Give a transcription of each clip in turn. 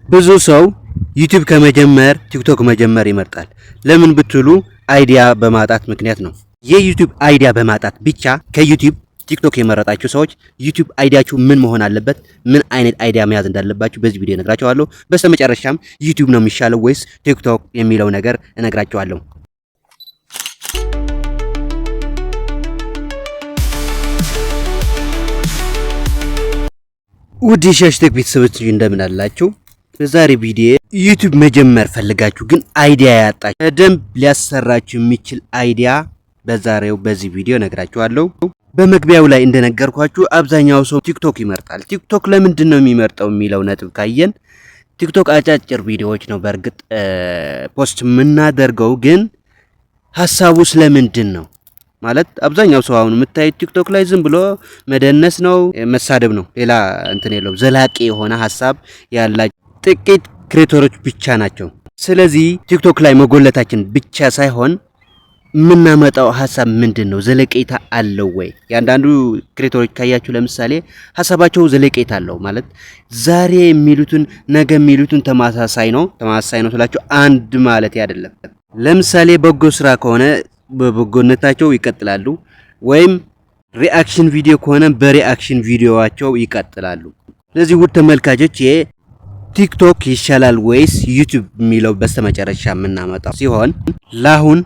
ብዙ ሰው ዩቲዩብ ከመጀመር ቲክቶክ መጀመር ይመርጣል። ለምን ብትሉ አይዲያ በማጣት ምክንያት ነው። የዩቲዩብ አይዲያ በማጣት ብቻ ከዩቲዩብ ቲክቶክ የመረጣችሁ ሰዎች ዩቲዩብ አይዲያችሁ ምን መሆን አለበት፣ ምን አይነት አይዲያ መያዝ እንዳለባችሁ በዚህ ቪዲዮ እነግራችኋለሁ። በስተመጨረሻም ዩቲዩብ ነው የሚሻለው ወይስ ቲክቶክ የሚለው ነገር እነግራችኋለሁ። ውድ የሻሽቴክ ቤተሰቦች እንደምን አላችሁ? በዛሬ ቪዲዮ ዩቲዩብ መጀመር ፈልጋችሁ ግን አይዲያ ያጣችሁ በደንብ ሊያሰራችሁ የሚችል አይዲያ በዚህ ቪዲዮ ነግራችኋለሁ። በመግቢያው ላይ እንደነገርኳችሁ አብዛኛው ሰው ቲክቶክ ይመርጣል። ቲክቶክ ለምንድን ነው የሚመርጠው የሚለው ነጥብ ካየን ቲክቶክ አጫጭር ቪዲዮዎች ነው በእርግጥ ፖስት የምናደርገው፣ ግን ሀሳቡ ስለምንድን ነው ማለት አብዛኛው ሰው አሁን የምታዩት ቲክቶክ ላይ ዝም ብሎ መደነስ ነው፣ መሳደብ ነው፣ ሌላ እንትን የለውም። ዘላቂ የሆነ ሀሳብ ያላቸው ጥቂት ክሬተሮች ብቻ ናቸው። ስለዚህ ቲክቶክ ላይ መጎለታችን ብቻ ሳይሆን የምናመጣው ሀሳብ ምንድን ነው፣ ዘለቄታ አለው ወይ? የአንዳንዱ ክሬተሮች ካያችሁ ለምሳሌ ሀሳባቸው ዘለቄታ አለው ማለት ዛሬ የሚሉትን ነገ የሚሉትን ተመሳሳይ ነው ስላችሁ አንድ ማለት አይደለም። ለምሳሌ በጎ ስራ ከሆነ በበጎነታቸው ይቀጥላሉ፣ ወይም ሪአክሽን ቪዲዮ ከሆነ በሪአክሽን ቪዲዮዋቸው ይቀጥላሉ። ስለዚህ ውድ ተመልካቾች ቲክቶክ ይሻላል ወይስ ዩቲዩብ የሚለው በስተመጨረሻ የምናመጣው ሲሆን ለአሁን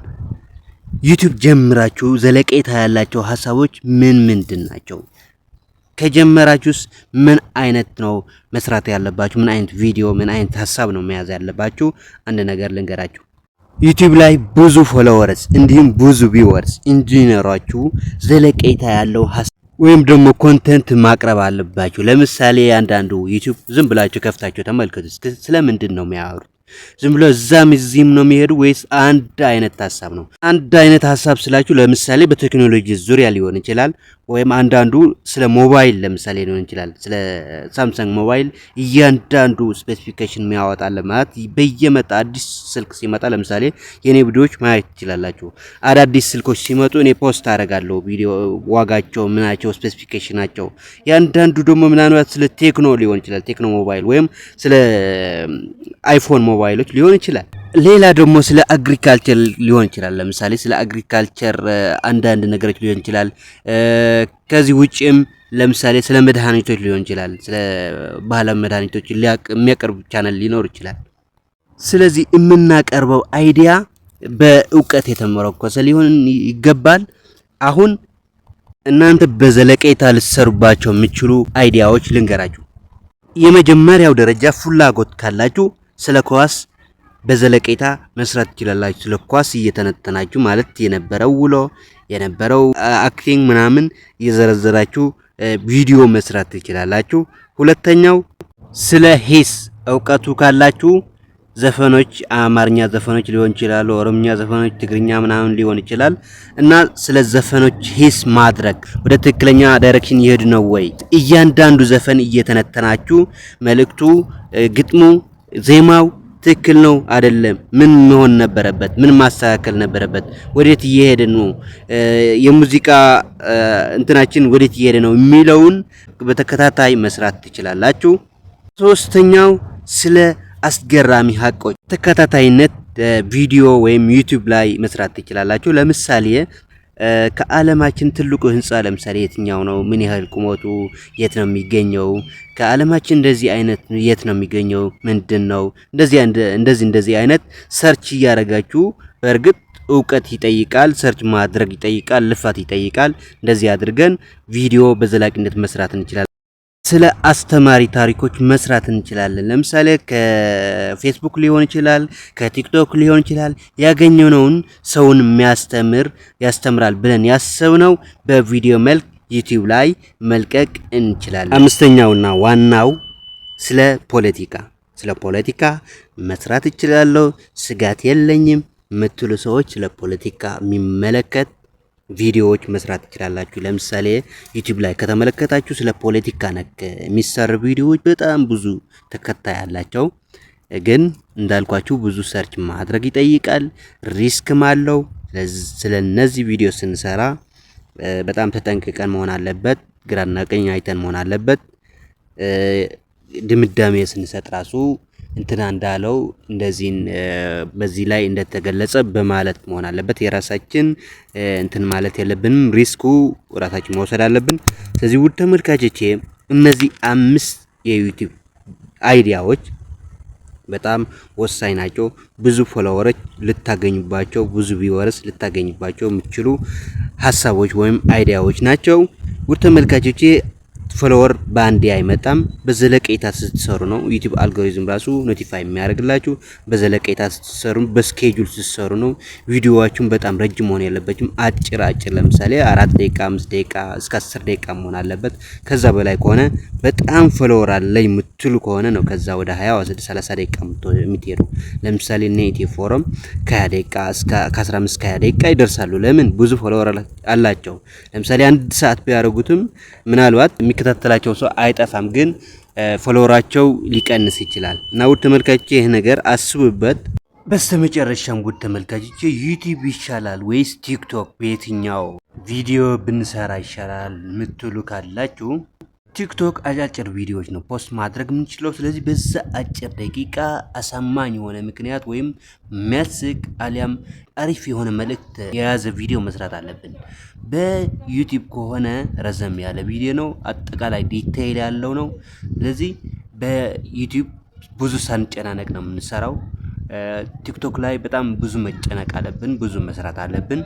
ዩቲዩብ ጀምራችሁ ዘለቄታ ያላቸው ሀሳቦች ምንድን ናቸው? ከጀመራችሁስ ምን አይነት ነው መስራት ያለባችሁ? ምን አይነት ቪዲዮ፣ ምን አይነት ሀሳብ ነው መያዝ ያለባችሁ? አንድ ነገር ልንገራችሁ። ዩቲዩብ ላይ ብዙ ፎሎወርስ እንዲሁም ብዙ ቪወርስ እንዲኖራችሁ ዘለቄታ ያለው ሀሳብ ወይም ደግሞ ኮንተንት ማቅረብ አለባችሁ። ለምሳሌ አንዳንዱ ዩቲዩብ ዝም ብላችሁ ከፍታችሁ ተመልከቱ። ስለምንድን ነው የሚያወሩት? ዝም ብሎ እዛም እዚህም ነው የሚሄዱ ወይስ አንድ አይነት ሀሳብ ነው? አንድ አይነት ሀሳብ ስላችሁ ለምሳሌ በቴክኖሎጂ ዙሪያ ሊሆን ይችላል፣ ወይም አንዳንዱ ስለ ሞባይል ለምሳሌ ሊሆን ይችላል። ስለ ሳምሰንግ ሞባይል እያንዳንዱ ስፔሲፊኬሽን የሚያወጣል ማለት በየመጣ አዲስ ስልክ ሲመጣ ለምሳሌ የኔ ቪዲዮዎች ማየት ትችላላችሁ። አዳዲስ ስልኮች ሲመጡ እኔ ፖስት አደርጋለሁ ቪዲዮ፣ ዋጋቸው፣ ምናቸው፣ ስፔሲፊኬሽናቸው። ያንዳንዱ ደግሞ ምናልባት ስለ ቴክኖ ሊሆን ይችላል፣ ቴክኖ ሞባይል ወይም ስለ አይፎን ሞባይሎች ሊሆን ይችላል። ሌላ ደግሞ ስለ አግሪካልቸር ሊሆን ይችላል። ለምሳሌ ስለ አግሪካልቸር አንዳንድ ነገሮች ሊሆን ይችላል። ከዚህ ውጪም ለምሳሌ ስለ መድኃኒቶች ሊሆን ይችላል። ስለ ባህላዊ መድኃኒቶች የሚያቀርብ ቻናል ሊኖር ይችላል። ስለዚህ የምናቀርበው አይዲያ በእውቀት የተመረኮዘ ሊሆን ይገባል። አሁን እናንተ በዘለቄታ ልትሰሩባቸው የሚችሉ አይዲያዎች ልንገራችሁ። የመጀመሪያው ደረጃ ፍላጎት ካላችሁ ስለ ኳስ በዘለቄታ መስራት ትችላላችሁ። ስለ ኳስ እየተነተናችሁ ማለት የነበረው ውሎ የነበረው አክቲንግ ምናምን እየዘረዘራችሁ ቪዲዮ መስራት ትችላላችሁ። ሁለተኛው ስለ ሂስ እውቀቱ ካላችሁ ዘፈኖች፣ አማርኛ ዘፈኖች ሊሆን ይችላል፣ ኦሮምኛ ዘፈኖች፣ ትግርኛ ምናምን ሊሆን ይችላል እና ስለ ዘፈኖች ሂስ ማድረግ ወደ ትክክለኛ ዳይሬክሽን ይሄድ ነው ወይ? እያንዳንዱ ዘፈን እየተነተናችሁ መልእክቱ፣ ግጥሙ፣ ዜማው ትክክል ነው አይደለም፣ ምን መሆን ነበረበት፣ ምን ማስተካከል ነበረበት፣ ወዴት እየሄደ ነው፣ የሙዚቃ እንትናችን ወዴት እየሄደ ነው የሚለውን በተከታታይ መስራት ትችላላችሁ። ሶስተኛው ስለ አስገራሚ ሀቆች ተከታታይነት ቪዲዮ ወይም ዩቲዩብ ላይ መስራት ትችላላችሁ። ለምሳሌ ከዓለማችን ትልቁ ህንጻ ለምሳሌ የትኛው ነው? ምን ያህል ቁመቱ? የት ነው የሚገኘው? ከዓለማችን እንደዚህ አይነት የት ነው የሚገኘው? ምንድነው? እንደዚህ አይነት ሰርች እያደረጋችሁ በእርግጥ እውቀት ይጠይቃል፣ ሰርች ማድረግ ይጠይቃል፣ ልፋት ይጠይቃል። እንደዚህ አድርገን ቪዲዮ በዘላቂነት መስራት እንችላለን። ስለ አስተማሪ ታሪኮች መስራት እንችላለን። ለምሳሌ ከፌስቡክ ሊሆን ይችላል፣ ከቲክቶክ ሊሆን ይችላል። ያገኘነውን ሰውን ያስተምራል ብለን ያሰብነው በቪዲዮ መልክ ዩቲዩብ ላይ መልቀቅ እንችላለን። አምስተኛውና ዋናው ስለ ፖለቲካ መስራት እችላለሁ፣ ስጋት የለኝም የምትሉ ሰዎች ስለ ፖለቲካ የሚመለከት ቪዲዮዎች መስራት ትችላላችሁ። ለምሳሌ ዩቲዩብ ላይ ከተመለከታችሁ ስለ ፖለቲካ ነክ የሚሰሩ ቪዲዮዎች በጣም ብዙ ተከታይ አላቸው። ግን እንዳልኳችሁ ብዙ ሰርች ማድረግ ይጠይቃል፣ ሪስክም አለው። ስለነዚህ ቪዲዮ ስንሰራ በጣም ተጠንቅቀን መሆን አለበት፣ ግራና ቀኝ አይተን መሆን አለበት። ድምዳሜ ስንሰጥ ራሱ እንትና እንዳለው እንደዚህ በዚህ ላይ እንደተገለጸ በማለት መሆን አለበት። የራሳችን እንትን ማለት የለብንም። ሪስኩ ራሳችን መውሰድ አለብን። ስለዚህ ውድ ተመልካቾቼ እነዚህ 5 የዩቲዩብ አይዲያዎች በጣም ወሳኝ ናቸው። ብዙ ፎሎወሮች ልታገኙባቸው፣ ብዙ ቪወርስ ልታገኙባቸው የምትችሉ ሀሳቦች ወይም አይዲያዎች ናቸው። ውድ ተመልካቾቼ ፎሎወር ባንዴ አይመጣም። በዘለቄታ ስትሰሩ ነው ዩቲዩብ አልጎሪዝም ራሱ ኖቲፋይ የሚያደርግላችሁ። በዘለቄታ ስትሰሩ በስኬጁል ስትሰሩ ነው። ቪዲዮዋችሁን በጣም ረጅም መሆን የለበትም። አጭር ለምሳሌ 4 ደቂቃ 5 ደቂቃ እስከ 10 ደቂቃ መሆን አለበት። ከዛ በላይ ከሆነ በጣም ፎሎወር አለኝ የምትሉ ከሆነ ነው ከዛ ወደ 20 ወደ 30 ደቂቃ የምትሄዱ። ለምሳሌ ኔቲቭ ፎረም ከ20 ደቂቃ እስከ 15 እስከ 20 ደቂቃ ይደርሳሉ። ለምን? ብዙ ፎሎወር አላቸው። ለምሳሌ 1 ሰዓት ቢያደርጉትም ምናልባት የሚከታተላቸው ሰው አይጠፋም፣ ግን ፎሎወራቸው ሊቀንስ ይችላል። እና ውድ ተመልካቾቼ ይህ ነገር አስቡበት። በስተመጨረሻም ውድ ተመልካቾቼ ዩቲዩብ ይሻላል ወይስ ቲክቶክ በየትኛው ቪዲዮ ብንሰራ ይሻላል ምትሉ ካላችሁ ቲክቶክ አጫጭር ቪዲዮዎች ነው ፖስት ማድረግ የምንችለው። ስለዚህ በዛ አጭር ደቂቃ አሳማኝ የሆነ ምክንያት ወይም የሚያስቅ አሊያም አሪፍ የሆነ መልእክት የያዘ ቪዲዮ መስራት አለብን። በዩቲዩብ ከሆነ ረዘም ያለ ቪዲዮ ነው፣ አጠቃላይ ዲቴይል ያለው ነው። ስለዚህ በዩቲዩብ ብዙ ሳንጨናነቅ ነው የምንሰራው። ቲክቶክ ላይ በጣም ብዙ መጨነቅ አለብን፣ ብዙ መስራት አለብን።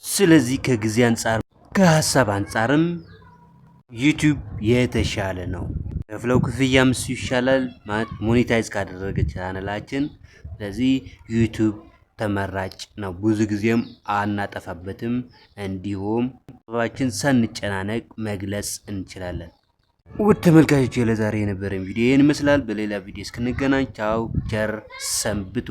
ስለዚህ ከጊዜ አንጻር ከሀሳብ አንጻርም ዩቲዩብ የተሻለ ነው። ከፍለው ክፍያም እሱ ይሻላል ማለት ሞኔታይዝ ካደረገ ቻናላችን። ስለዚህ ዩቲዩብ ተመራጭ ነው። ብዙ ጊዜም አናጠፋበትም። እንዲሁም ሀሳባችን ሳንጨናነቅ መግለጽ እንችላለን። ውድ ተመልካቾች ለዛሬ የነበረን ቪዲዮ ይህን ይመስላል። በሌላ ቪዲዮ እስክንገናኝ ቻው፣ ቸር ሰንብቱ።